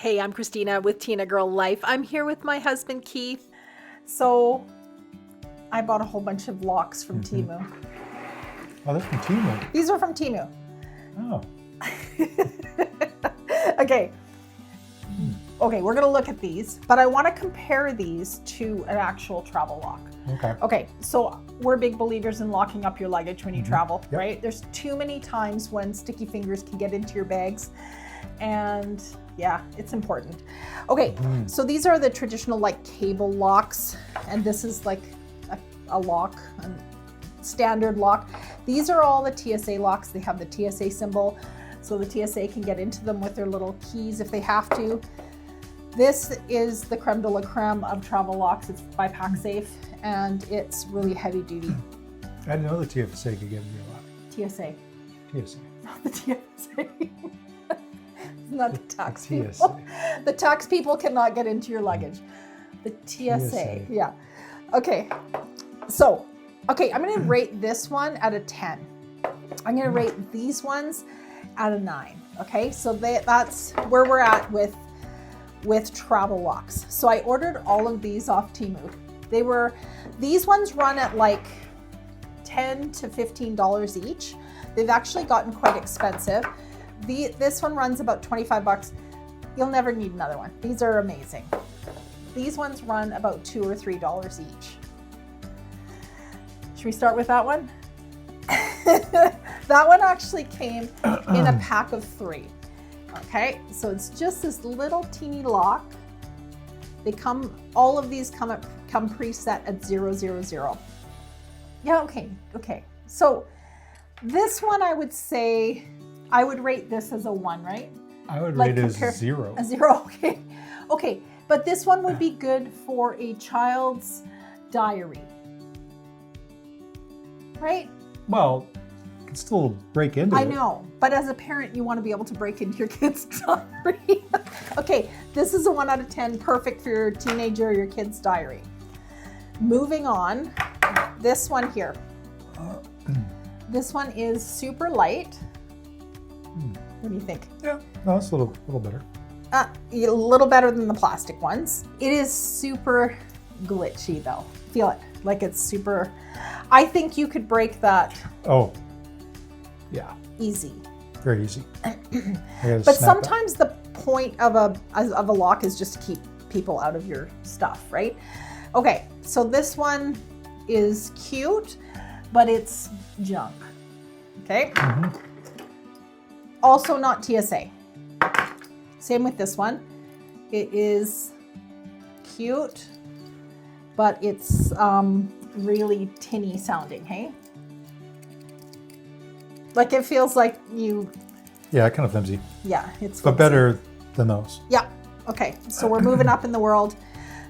Hey, I'm Christina with Tinagirl Life. I'm here with my husband, Keith. So I bought a whole bunch of locks from Temu. Oh, that's from Temu. These are from Temu. Oh. Okay. Okay, we're gonna look at these, but I wanna compare these to an actual travel lock. Okay, so we're big believers in locking up your luggage when you travel, right? There's too many times when sticky fingers can get into your bags, and yeah, it's important. Okay, so these are the traditional like cable locks, and this is like a lock, a standard lock. These are all the TSA locks. They have the TSA symbol, so the TSA can get into them with their little keys if they have to. This is the creme de la creme of travel locks. It's by PackSafe, and it's really heavy duty. I didn't know the TSA could get into your lock. TSA. TSA. Not the TSA. Not the tax The people. TSA. The tax people cannot get into your luggage. The TSA. Yeah. Okay. So, okay, I'm going to rate this one at a 10. I'm going to rate these ones at a 9. Okay, so that's where we're at with travel locks. So I ordered all of these off Temu. These ones run at like $10 to $15 each. They've actually gotten quite expensive. This one runs about 25 bucks. You'll never need another one. These are amazing. These ones run about $2 or $3 each. Should we start with that one? That one actually came in a pack of 3. Okay, so it's just this little teeny lock. All of these come preset at 000. Yeah, okay. So this one I would say, I would rate this as a 1, right? I would rate it as a 0. A 0, okay. Okay, but this one would be good for a child's diary, right? Well, you can still break into it. I know, but as a parent, you want to be able to break into your kid's diary. Okay, this is a 1 out of 10, perfect for your teenager or your kid's diary. Moving on, this one here. This one is super light. What do you think? Yeah, no, it's a little better. A little better than the plastic ones. It is super glitchy though. Feel it, like it's super. I think you could break that. Oh, yeah. Easy. Very easy. But sometimes the point of a lock is just to keep people out of your stuff, right? Okay, so this one is cute, but it's junk. Okay. Also not TSA. Same with this one. It is cute, but it's really tinny sounding, hey? Like it feels like you... Yeah, kind of flimsy. Yeah, it's flimsy. But better than those. Yeah, okay, so we're moving up in the world.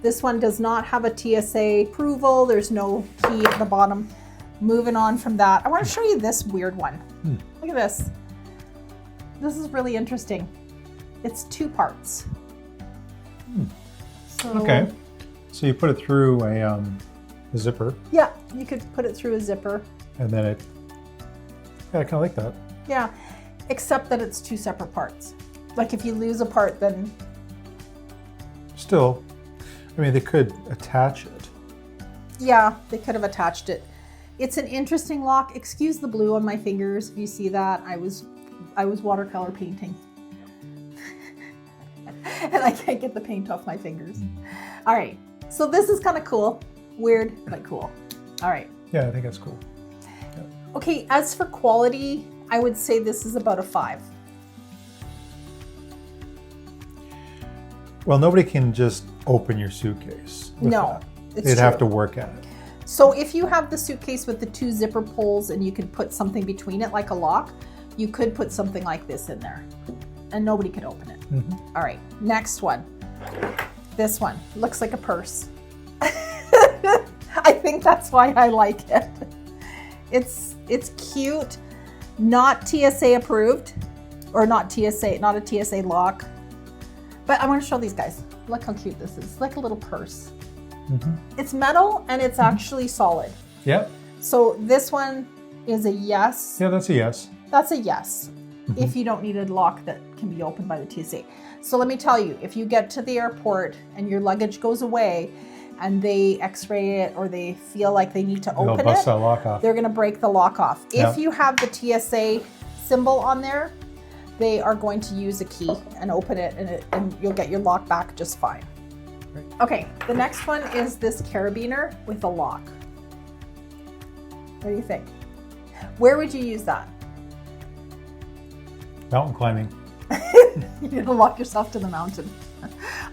This one does not have a TSA approval. There's no key at the bottom. Moving on from that, I want to show you this weird one. Look at this. This is really interesting. It's 2 parts. So, okay, so you put it through a zipper. Yeah, you could put it through a zipper. And then I kind of like that. Yeah, except that it's 2 separate parts. Like if you lose a part, then... Still, I mean, they could attach it. Yeah, they could have attached it. It's an interesting lock. Excuse the blue on my fingers if you see that. I was watercolor painting. And I can't get the paint off my fingers. All right, so this is kind of cool. Weird, but cool. All right. Yeah, I think that's cool. Yeah. Okay, as for quality, I would say this is about a 5. Well, nobody can just open your suitcase with that. They'd have to work at it. So if you have the suitcase with the 2 zipper pulls and you can put something between it like a lock, you could put something like this in there and nobody could open it. All right, next one. This one looks like a purse. I think that's why I like it. It's cute, not TSA approved, or not a TSA lock. But I want to show these guys. Look how cute this is. It's like a little purse. It's metal and it's actually solid. Yep. So this one is a yes. Yeah, that's a yes. That's a yes. If you don't need a lock that can be opened by the TSA. So let me tell you, if you get to the airport and your luggage goes away and they x-ray it or they feel like they need to open bust it, that lock off. they're going to break the lock off. If you have the TSA symbol on there, they are going to use a key and open it, and you'll get your lock back just fine. Great. Okay, the next one is this carabiner with a lock. What do you think? Where would you use that? Mountain climbing. You're gonna lock yourself to the mountain.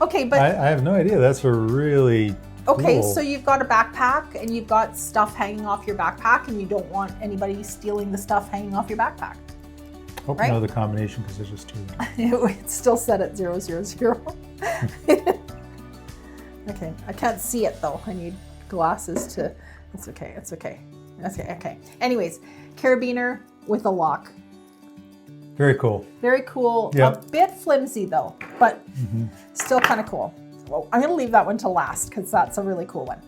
Okay, but I have no idea. That's a really okay, cool. so you've got a backpack and you've got stuff hanging off your backpack, and you don't want anybody stealing the stuff hanging off your backpack. Hope right? you know the combination because there's just two. It's still set at 000. Okay, I can't see it though. I need glasses to. It's okay. It's okay. That's okay. Okay. Anyways, carabiner with a lock. Very cool. Very cool. Yep. A bit flimsy though, but still kind of cool. Well, I'm going to leave that one to last because that's a really cool one.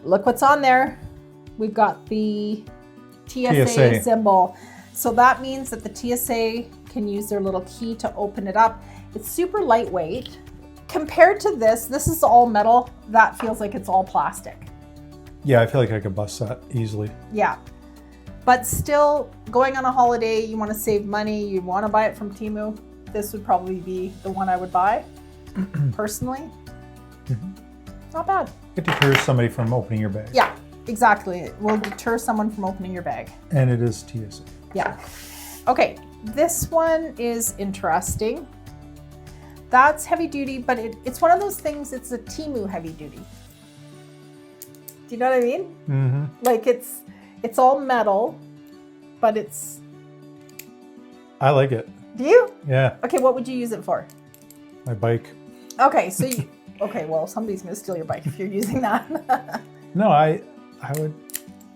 Look what's on there. We've got the TSA symbol. So that means that the TSA can use their little key to open it up. It's super lightweight. Compared to this is all metal. That feels like it's all plastic. Yeah, I feel like I could bust that easily. Yeah. But still, going on a holiday, you want to save money, you want to buy it from Temu, this would probably be the one I would buy, personally. Not bad. It deters somebody from opening your bag. Yeah, exactly. It will deter someone from opening your bag. And it is TSA. Yeah. Okay, this one is interesting. That's heavy duty, but it's one of those things, it's a Temu heavy duty. Do you know what I mean? Mm-hmm. Like it's all metal, but it's... I like it. Do you? Yeah. Okay, what would you use it for? My bike. Okay, so you... Okay, well, somebody's going to steal your bike if you're using that. No, I would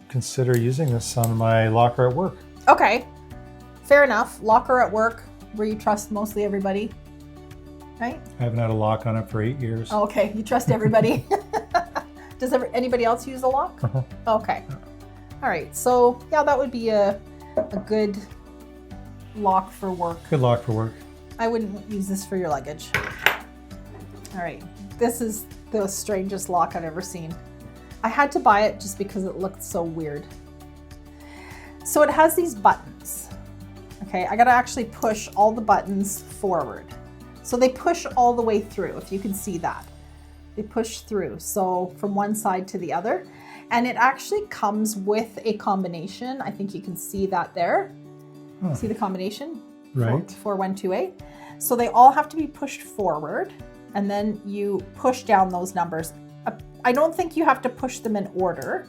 consider using this on my locker at work. Okay, fair enough. Locker at work, where you trust mostly everybody, right? I haven't had a lock on it for 8 years. Oh, okay, you trust everybody. Does anybody else use a lock? Okay. All right, so yeah, that would be a good lock for work. Good lock for work. I wouldn't use this for your luggage. All right, this is the strangest lock I've ever seen. I had to buy it just because it looked so weird. So it has these buttons. Okay, I gotta actually push all the buttons forward. So they push all the way through, if you can see that. They push through, so from one side to the other. And it actually comes with a combination. I think you can see that there. See the combination? Right. 4128. So they all have to be pushed forward, and then you push down those numbers. I don't think you have to push them in order.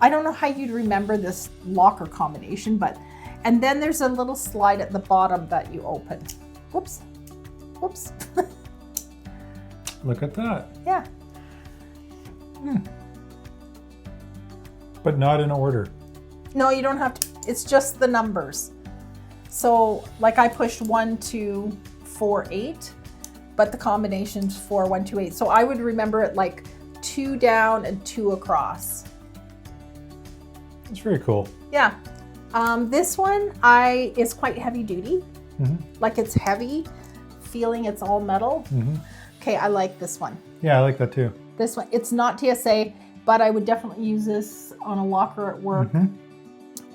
I don't know how you'd remember this locker combination, and then there's a little slide at the bottom that you open. Whoops. Whoops. Look at that. Yeah. But not in order. No, you don't have to. It's just the numbers. So like I pushed 1, 2, 4, 8, but the combination's 4, 1, 2, 8. So I would remember it like 2 down and 2 across. It's very cool. Yeah. This one is quite heavy duty. Like it's heavy, feeling it's all metal. Okay, I like this one. Yeah, I like that too. This one, it's not TSA, but I would definitely use this on a locker at work.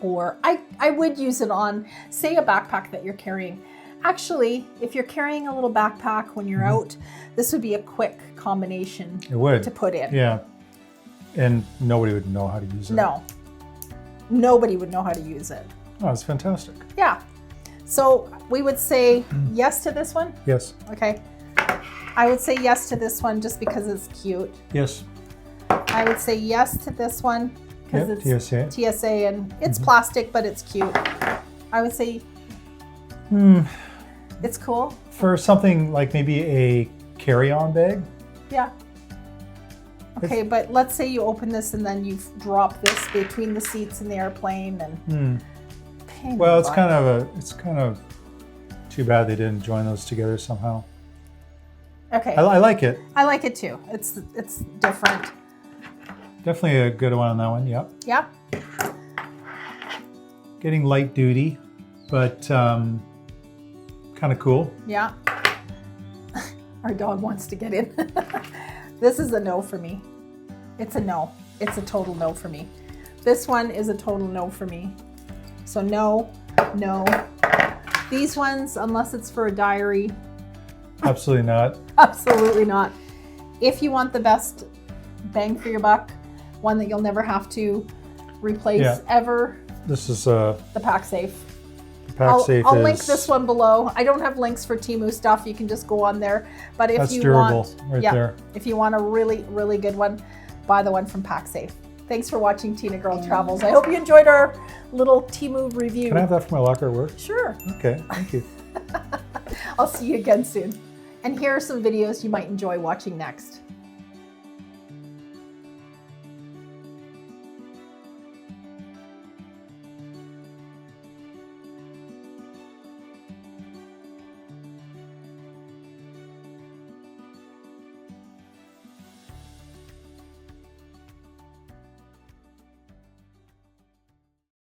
Or I would use it on, say, a backpack that you're carrying. Actually, if you're carrying a little backpack when you're out, this would be a quick combination to put in. Yeah. And nobody would know how to use it. No. Nobody would know how to use it. Oh, it's fantastic. Yeah. So we would say yes to this one? Yes. Okay. I would say yes to this one just because it's cute. Yes. I would say yes to this one because it's TSA and it's plastic, but it's cute. I would say it's cool. For something like maybe a carry-on bag? Yeah. Okay, but let's say you open this and then you drop this between the seats in the airplane and well, it's kind of too bad they didn't join those together somehow. Okay. I like it. I like it too. It's different. Definitely a good one on that one. Yep. Yeah. Getting light duty, but kind of cool. Yeah. Our dog wants to get in. This is a no for me. It's a no. It's a total no for me. This one is a total no for me. So no, no. These ones, unless it's for a diary. Absolutely not. Absolutely not. If you want the best bang for your buck, one that you'll never have to replace ever. This is the Pack Safe. I'll link this one below. I don't have links for Temu stuff. You can just go on there. But if that's you durable want, right there. If you want a really, really good one, buy the one from Pack Safe. Thanks for watching Tinagirl Travels. I hope you enjoyed our little Temu review. Can I have that for my locker at work? Sure. Okay, thank you. I'll see you again soon. And here are some videos you might enjoy watching next.